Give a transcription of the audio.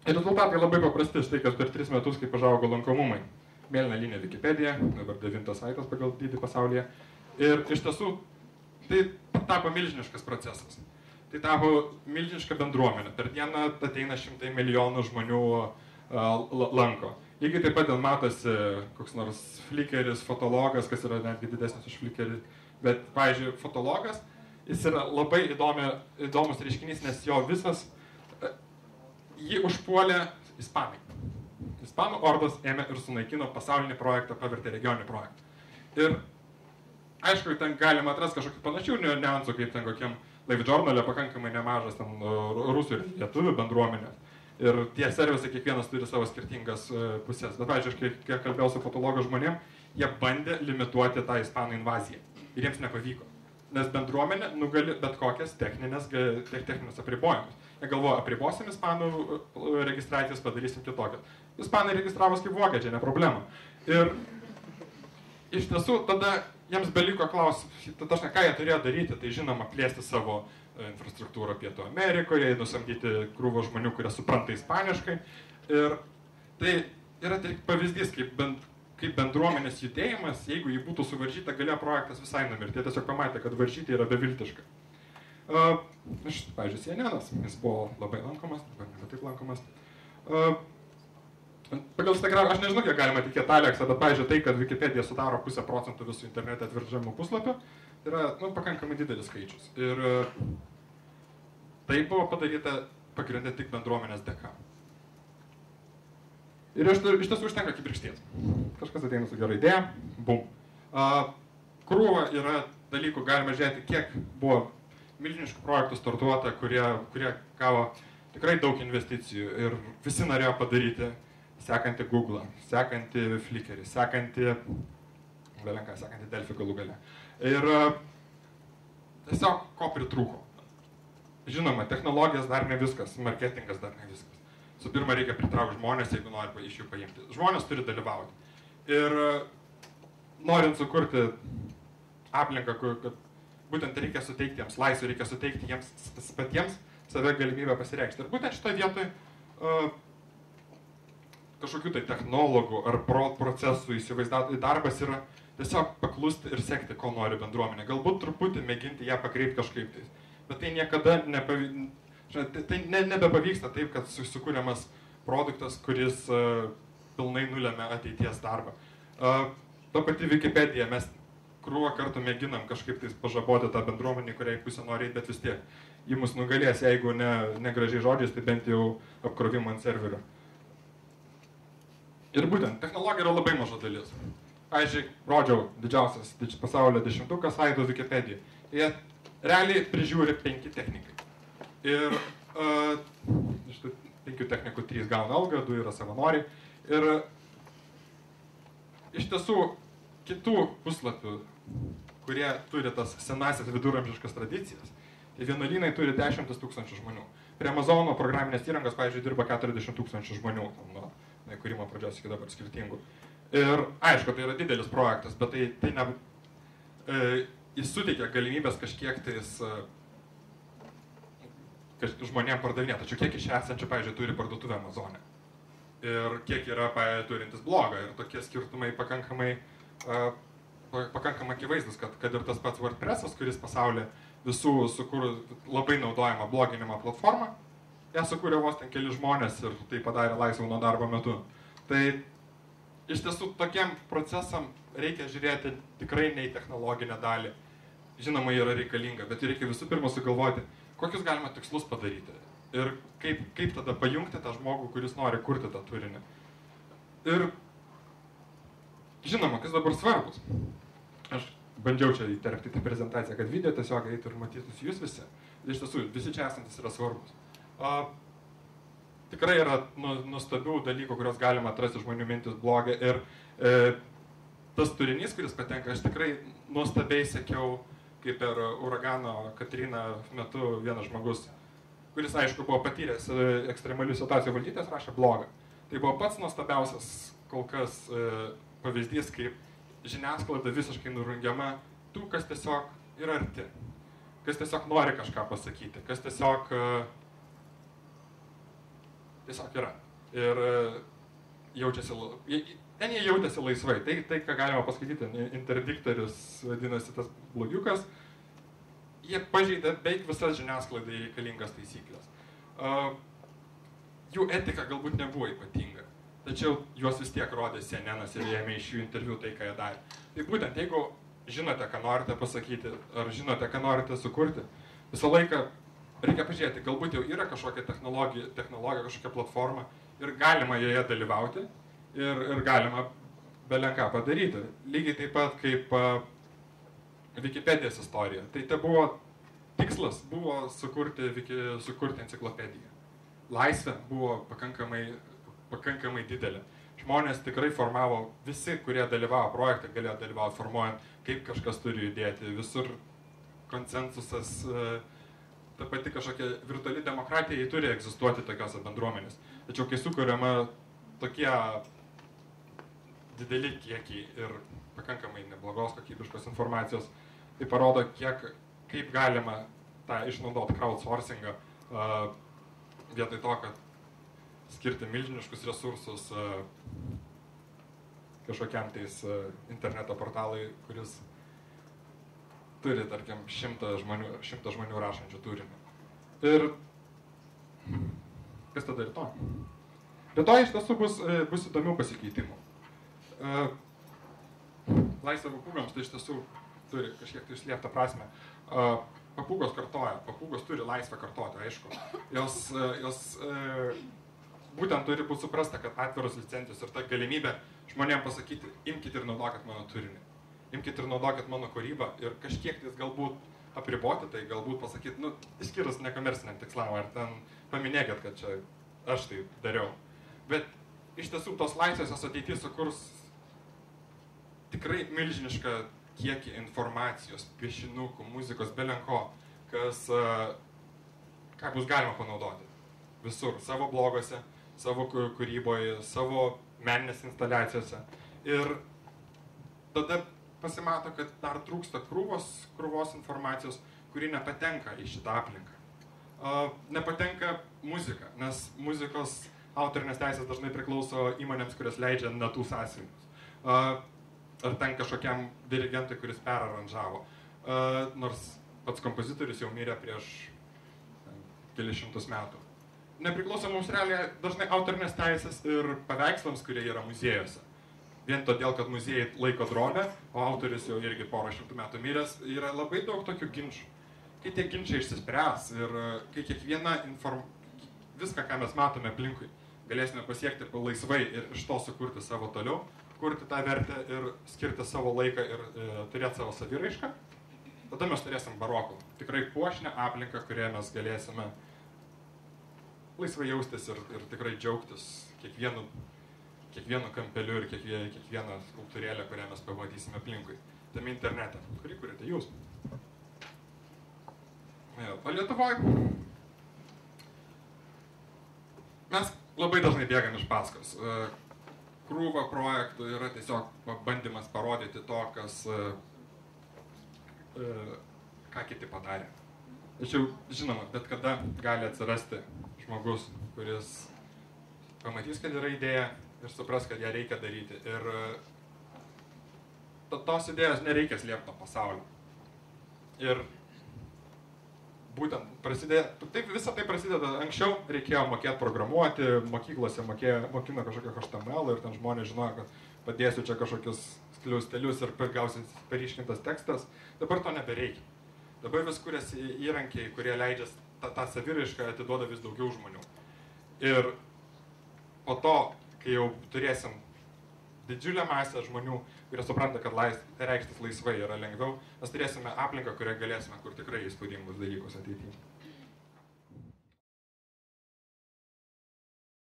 Ir rezultatai labai paprasti, štai kas per 3 metus, kaip užaugo lankomumai. Mėlyna linija Wikipedia, dabar 9 saitas pagal dydį pasaulyje. Ir iš tiesų, tai tapo milžiniškas procesas. Tai tapo milžiniška bendruomenė. Per dieną ateina 100 milijonų žmonių lanko. Lygiai taip pat matosi koks nors Flickeris, fotologas, kas yra netgi didesnis už Flickerį. Bet, pavyzdžiui, fotologas, jis yra labai įdomus reiškinys, nes jo visas jį užpuolė ispanai. Ispanų ordas ėmė ir sunaikino pasaulinį projektą, pavertė regioninį projektą. Ir aišku, ten galima atrasti kažkokių panašių niuansų, kaip ten kokiam Live Journal'e pakankamai nemažas ten rusų ir lietuvių bendruomenės. Ir tie servisai kiekvienas turi savo skirtingas pusės. Bet, pavyzdžiui, kai kalbėjau su fotologo žmonėm, jie bandė limituoti tą ispanų invaziją. Ir jiems nepavyko. Nes bendruomenė nugali bet kokias techninius apribojimus. Jie galvoja, apribosim ispanų registracijas, padarysim kitokias. Ispanai registravos kaip vokiečiai, ne problema. Ir iš tiesų tada jiems beliko klausti, ką jie turėjo daryti, tai žinoma plėsti savo infrastruktūrą Pietų Amerikoje, nusamdyti krūvą žmonių, kurie supranta ispaniškai. Ir tai yra tik pavyzdys, kaip bendruomenės judėjimas, jeigu jį būtų suvaržyta, galėjo projektas visai numirti. Jie tiesiog pamatė, kad varžyti yra beviltiška. Pavyzdžiui, CNN-as, jis buvo labai lankomas, dabar nebe taip lankomas. Pagal Instagram, aš nežinau, kiek galima tikėti Aleksą, bet, pavyzdžiui, tai, kad Wikipedia sudaro 0,5% visų internete atvirkščiamų puslapio, yra pakankamai didelis skaičius. Ir tai buvo padaryta pagrindė tik bendruomenės dėka. Ir iš tiesų užtenka kibirkšties. Kažkas ateina su gera idėja, bum. Krūva yra dalykų, galime žiūrėti, kiek buvo milžiniškų projektų startuota, kurie gavo tikrai daug investicijų ir visi norėjo padaryti, sekanti Google, sekanti Flickerį, sekanti Delfi galų gale. Ir tiesiog ko pritrūko. Žinoma, technologijas dar ne viskas, marketingas dar ne viskas. Su pirma, reikia pritraukti žmonės, jeigu nori iš jų paimti. Žmonės turi dalyvauti. Ir norint sukurti aplinką, kad būtent reikia suteikti jiems laisvę, reikia suteikti jiems patiems save galimybę pasireikšti. Ir būtent šitoje vietoje kažkokių tai technologų ar procesų įsivaizdavimo darbas yra tiesiog paklusti ir sekti, ko nori bendruomenė. Galbūt truputį mėginti ją pakreipti kažkaip tai. Bet tai niekada nebepavyksta taip, kad sukūriamas produktas, kuris pilnai nulėmė ateities darbą. Ta pati Wikipedia, mes krūvą kartų mėginam kažkaip tai pažaboti tą bendruomenį, kuriai pusę nori eiti, bet vis tiek ji mus nugalės, jeigu ne gražiai žodžiais, tai bent jau apkrovimo ant serverio. Ir būtent, technologija yra labai maža dalis. Pavyzdžiui, rodžiau didžiausias pasaulio 10 saitų Wikipedia. Jie realiai prižiūri 5 technikai. Ir iš tų 5 technikų 3 gauna algą, 2 yra savanoriai. Ir iš tiesų kitų puslapių, kurie turi tas senasias viduramžiškas tradicijas, tai vienuolynai turi 10 000 žmonių. Prie Amazono programinės įrangos, pavyzdžiui, dirba 40 000 žmonių. Nuo kūrimo pradžios iki dabar skirtingų. Ir aišku, tai yra didelis projektas, bet jis suteikia galimybės kažkiek tais žmonėm pardavinėti. Tačiau kiek iš esančių, pavyzdžiui, turi parduotuvę Amazone. Ir kiek yra turintis blogą. Ir tokie skirtumai pakankamai akivaizdus, kad ir tas pats WordPress'as, kuris pasaulyje visų sukūrė labai naudojamą bloginimo platformą, ją sukūrė vos ten keli žmonės ir tai padarė laisvą nuo darbo metu. Tai iš tiesų tokiem procesam reikia žiūrėti tikrai ne į technologinę dalį. Žinoma, yra reikalinga, bet reikia visų pirma sugalvoti, kokius galima tikslus padaryti. Ir kaip tada pajungti tą žmogų, kuris nori kurti tą turinį. Ir žinoma, kas dabar svarbus. Aš bandžiau čia įterpti tą prezentaciją, kad video tiesiog eitų ir matytųsi jūs visi. Iš tiesų, visi čia esantis yra svarbus. Tikrai yra nuostabių dalykų, kurios galima atrasti žmonių mintis blogė. Ir tas turinys, kuris patenka, aš tikrai nuostabiai sekiau, kaip per uragano Katrina metu vienas žmogus, kuris, aišku, buvo patyręs ekstremalių situacijų valdytojas, rašė blogą. Tai buvo pats nuostabiausias kol kas pavyzdys, kaip žiniasklaida visiškai nurungiama tų, kas tiesiog yra arti, kas tiesiog nori kažką pasakyti, kas tiesiog Tiesiog yra. Ir jaučiasi, ten jie jautėsi laisvai. Tai ką galima paskaityti, interdiktorius vadinasi tas blogiukas, jie pažeidė beveik visas žiniasklaidai reikalingas taisyklės. Jų etika galbūt nebuvo ypatinga, tačiau juos vis tiek rodė CNN-as ir ėmė iš jų interviu tai, ką jie darė. Tai būtent, jeigu žinote, ką norite pasakyti, ar žinote, ką norite sukurti, visą laiką reikia pažiūrėti, galbūt jau yra kažkokia technologija, kažkokia platforma ir galima joje dalyvauti ir galima belenką padaryti. Lygiai taip pat kaip Wikipedijos istorija. Tai buvo tikslas, buvo sukurti enciklopediją. Laisvė buvo pakankamai didelė. Žmonės tikrai formavo, visi, kurie dalyvavo projekte, galėjo dalyvauti formuojant, kaip kažkas turi judėti, visur konsensusas, ta pati kažkokia virtuali demokratija, jį turi egzistuoti tokiose bendruomenės. Tačiau kai sukuriama tokie dideli kiekiai ir pakankamai neblogos kokybiškos informacijos, tai parodo, kaip galima tą išnaudoti crowdsourcingą vietoj to, kad skirti milžiniškus resursus kažkokiam tais interneto portalui, kuris turi, tarkim, 100 žmonių rašančių turinį. Ir kas tada rytoj? Rytoj iš tiesų bus įdomių pasikeitimų. Laisvė papūgoms tai iš tiesų turi kažkiek tai išslėptą prasme. Papūgos kartoja, papūgos turi laisvę kartoti, aišku. Jos būtent turi būti suprasta, kad atviros licencijos ir ta galimybė žmonėms pasakyti, imkite ir naudokit mano turinį. Imkite ir naudokit mano kūrybą ir kažkiek tais galbūt apriboti, tai galbūt pasakyti, išskyrus nekomerciniam tikslam, ar ten paminėkit, kad čia aš tai dariau. Bet iš tiesų tos laisvės ateityje sukurs tikrai milžinišką kiekį informacijos, piešinukų, muzikos, belenko, ką bus galima panaudoti. Visur, savo bloguose, savo kūryboje, savo meninės instaliacijose. Ir tada pasimato, kad dar trūksta krūvos informacijos, kuri nepatenka į šitą aplinką. Nepatenka muzika, nes muzikos autorinės teisės dažnai priklauso įmonėms, kurios leidžia natų sąsiuvinius. Ar ten kažkokiam dirigentui, kuris peraranžavo. Nors pats kompozitorius jau mirė prieš kelius šimtus metų. Nepriklauso mums realiai dažnai autorinės teisės ir paveikslams, kurie yra muziejuose. Vien todėl, kad muziejai laiko drobę, o autorius jau irgi porą šimtų metų miręs, yra labai daug tokių ginčių. Kai tie ginčiai išsispręs ir kai kiekviena viską, ką mes matome aplinkui, galėsime pasiekti laisvai ir iš to sukurti savo toliau, kurti tą vertę ir skirti savo laiką ir turėti savo saviraišką, tada mes turėsim baroko. Tikrai puošnę aplinką, kurioje mes galėsime laisvai jaustis ir tikrai džiaugtis kiekvienu kampeliu ir kiekvieną skulptūrėlę, kurią mes pamatysime aplinkui. Tame internete, kurį kuriate jūs. O Lietuvoje mes labai dažnai bėgam iš paskos. Krūva projektų yra tiesiog bandymas parodyti to, ką kiti padarė. Tačiau, žinoma, bet kada gali atsirasti žmogus, kuris pamatys, kad yra idėja ir supras, kad ją reikia daryti. Ir tos idėjos nereikia slėpti nuo pasaulio. Ir būtent visą tai prasideda anksčiau, reikėjo mokėti programuoti, mokyklose mokino kažkokią HTML ir ten žmonės žinojo, kad padėsiu čia kažkokius skliaustelius ir gausis paryškintas tekstas. Dabar to nebereikia. Dabar vis kuriasi įrankiai, kurie leidžia tą saviraišką, atiduoda vis daugiau žmonių. Ir po to, kai jau turėsim didžiulę masę žmonių, kurie supranta, kad reikštis laisvai yra lengviau, mes turėsime aplinką, kurioje galėsime kur tikrai įspūdingus dalykus ateityje.